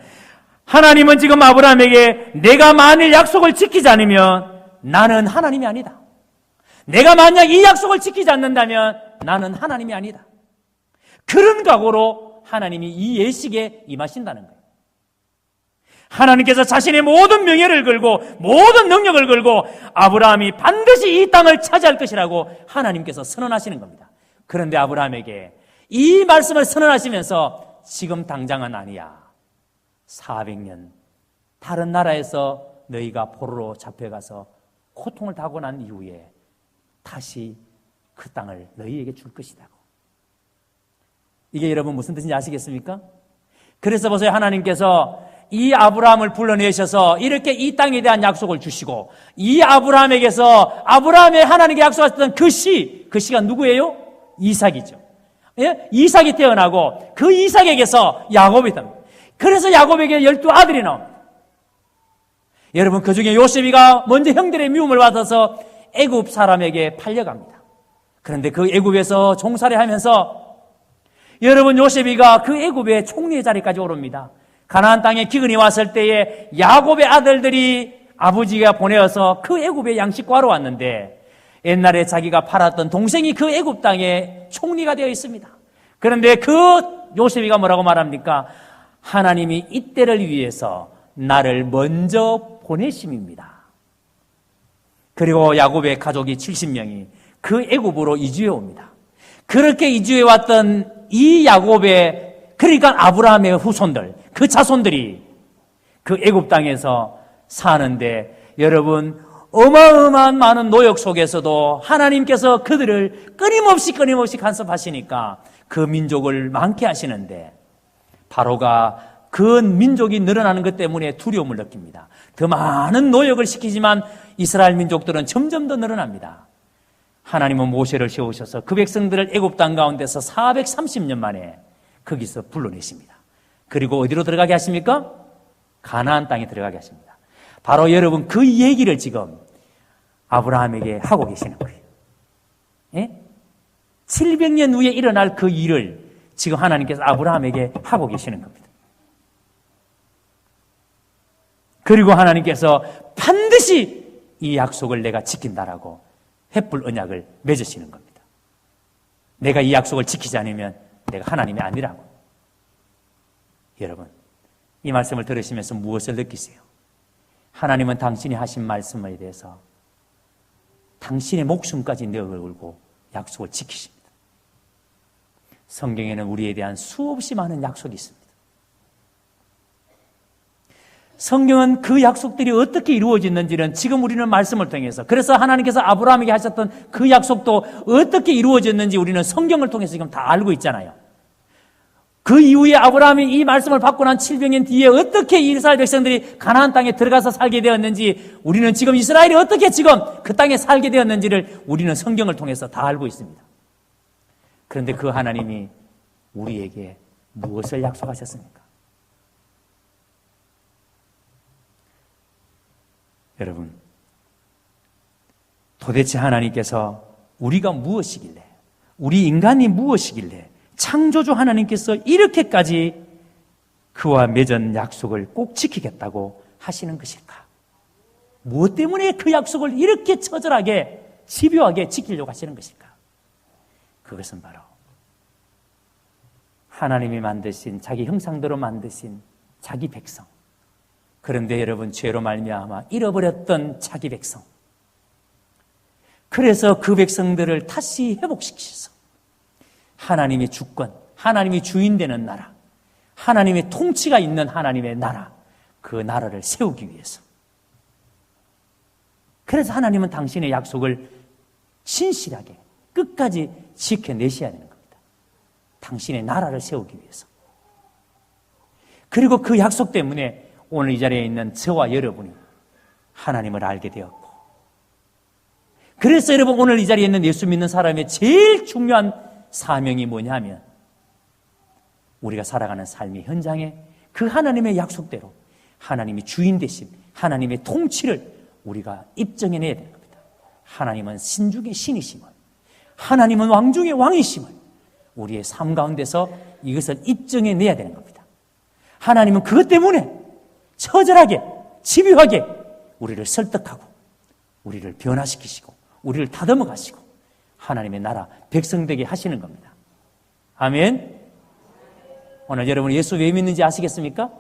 하나님은 지금 아브라함에게 내가 만일 약속을 지키지 않으면 나는 하나님이 아니다. 내가 만약 이 약속을 지키지 않는다면 나는 하나님이 아니다. 그런 각오로 하나님이 이 예식에 임하신다는 거예요. 하나님께서 자신의 모든 명예를 걸고 모든 능력을 걸고 아브라함이 반드시 이 땅을 차지할 것이라고 하나님께서 선언하시는 겁니다. 그런데 아브라함에게 이 말씀을 선언하시면서 지금 당장은 아니야. 400년 다른 나라에서 너희가 포로로 잡혀가서 고통을 당하고 난 이후에 다시 그 땅을 너희에게 줄 것이라고. 이게 여러분 무슨 뜻인지 아시겠습니까? 그래서 보세요. 하나님께서 이 아브라함을 불러내셔서 이렇게 이 땅에 대한 약속을 주시고 이 아브라함에게서 아브라함의 하나님께 약속하셨던 그 씨가 누구예요? 이삭이죠. 예? 이삭이 태어나고 그 이삭에게서 야곱이 됩니다. 그래서 야곱에게 12아들이 나옵니다. 여러분 그 중에 요셉이가 먼저 형들의 미움을 받아서 애굽 사람에게 팔려갑니다. 그런데 그 애굽에서 종살이하면서 여러분 요셉이가 그 애굽의 총리의 자리까지 오릅니다. 가나안 땅에 기근이 왔을 때에 야곱의 아들들이 아버지가 보내어서 그 애굽의 양식과로 왔는데 옛날에 자기가 팔았던 동생이 그 애굽 땅의 총리가 되어 있습니다. 그런데 그 요셉이가 뭐라고 말합니까? 하나님이 이때를 위해서 나를 먼저 보내심입니다. 그리고 야곱의 가족이 70명이 그 애굽으로 이주해 옵니다. 그렇게 이주해 왔던 이 야곱의, 그러니까 아브라함의 후손들, 그 자손들이 그 애굽 땅에서 사는데, 여러분, 어마어마한 많은 노역 속에서도 하나님께서 그들을 끊임없이 간섭하시니까 그 민족을 많게 하시는데, 바로가 그 민족이 늘어나는 것 때문에 두려움을 느낍니다. 더 많은 노역을 시키지만 이스라엘 민족들은 점점 더 늘어납니다. 하나님은 모세를 세우셔서 그 백성들을 애굽 땅 가운데서 430년 만에 거기서 불러내십니다. 그리고 어디로 들어가게 하십니까? 가나안 땅에 들어가게 하십니다. 바로 여러분, 그 얘기를 지금 아브라함에게 하고 계시는 거예요. 예? 700년 후에 일어날 그 일을 지금 하나님께서 아브라함에게 하고 계시는 겁니다. 그리고 하나님께서 반드시 이 약속을 내가 지킨다라고 횃불 언약을 맺으시는 겁니다. 내가 이 약속을 지키지 않으면 내가 하나님이 아니라고. 여러분, 이 말씀을 들으시면서 무엇을 느끼세요? 하나님은 당신이 하신 말씀에 대해서 당신의 목숨까지 내걸고 약속을 지키십니다. 성경에는 우리에 대한 수없이 많은 약속이 있습니다. 성경은 그 약속들이 어떻게 이루어졌는지는 지금 우리는 말씀을 통해서, 그래서 하나님께서 아브라함에게 하셨던 그 약속도 어떻게 이루어졌는지 우리는 성경을 통해서 지금 다 알고 있잖아요. 그 이후에 아브라함이 이 말씀을 받고 난 700년 뒤에 어떻게 이스라엘 백성들이 가나안 땅에 들어가서 살게 되었는지, 우리는 지금 이스라엘이 어떻게 지금 그 땅에 살게 되었는지를 우리는 성경을 통해서 다 알고 있습니다. 그런데 그 하나님이 우리에게 무엇을 약속하셨습니까? 여러분, 도대체 하나님께서 우리가 무엇이길래, 우리 인간이 무엇이길래 창조주 하나님께서 이렇게까지 그와 맺은 약속을 꼭 지키겠다고 하시는 것일까? 무엇 때문에 그 약속을 이렇게 처절하게, 집요하게 지키려고 하시는 것일까? 그것은 바로 하나님이 만드신, 자기 형상대로 만드신 자기 백성, 그런데 여러분, 죄로 말미암아 잃어버렸던 자기 백성, 그래서 그 백성들을 다시 회복시키셔서 하나님의 주권, 하나님이 주인 되는 나라, 하나님의 통치가 있는 하나님의 나라, 그 나라를 세우기 위해서. 그래서 하나님은 당신의 약속을 신실하게 끝까지 지켜내셔야 되는 겁니다. 당신의 나라를 세우기 위해서. 그리고 그 약속 때문에 오늘 이 자리에 있는 저와 여러분이 하나님을 알게 되었고, 그래서 여러분, 오늘 이 자리에 있는 예수 믿는 사람의 제일 중요한 사명이 뭐냐면, 우리가 살아가는 삶의 현장에 그 하나님의 약속대로 하나님이 주인 되신 하나님의 통치를 우리가 입증해내야 되는 겁니다. 하나님은 신 중의 신이심을, 하나님은 왕 중의 왕이심을 우리의 삶 가운데서 이것을 입증해내야 되는 겁니다. 하나님은 그것 때문에 처절하게, 집요하게 우리를 설득하고 우리를 변화시키시고 우리를 다듬어 가시고 하나님의 나라 백성되게 하시는 겁니다. 아멘. 오늘 여러분 예수 왜 믿는지 아시겠습니까?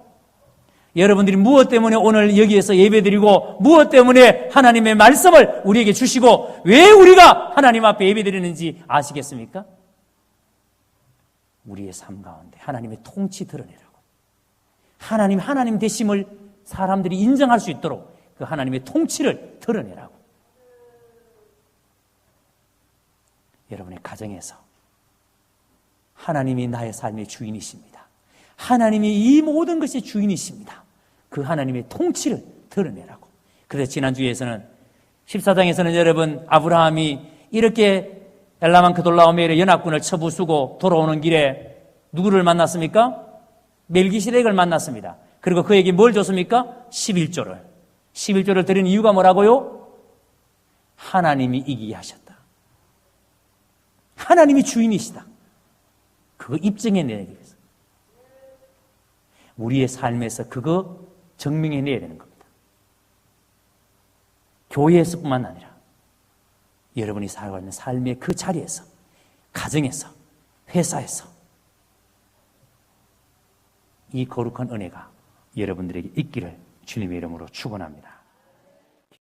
여러분들이 무엇 때문에 오늘 여기에서 예배드리고 무엇 때문에 하나님의 말씀을 우리에게 주시고 왜 우리가 하나님 앞에 예배드리는지 아시겠습니까? 우리의 삶 가운데 하나님의 통치 드러내라고, 하나님 되심을 사람들이 인정할 수 있도록 그 하나님의 통치를 드러내라고. 여러분의 가정에서 하나님이 나의 삶의 주인이십니다. 하나님이 이 모든 것의 주인이십니다. 그 하나님의 통치를 드러내라고. 그래서 지난주에서는 14장에서는 여러분, 아브라함이 이렇게 엘라만 그돌라오멜의 연합군을 쳐부수고 돌아오는 길에 누구를 만났습니까? 멜기세덱을 만났습니다. 그리고 그에게 뭘 줬습니까? 11조를 드린 이유가 뭐라고요? 하나님이 이기게 하셨다. 하나님이 주인이시다. 그거 입증해내기 위해서 우리의 삶에서 그거 증명해내야 되는 겁니다. 교회에서뿐만 아니라 여러분이 살고 있는 삶의 그 자리에서, 가정에서, 회사에서 이 거룩한 은혜가 여러분들에게 있기를 주님의 이름으로 축원합니다.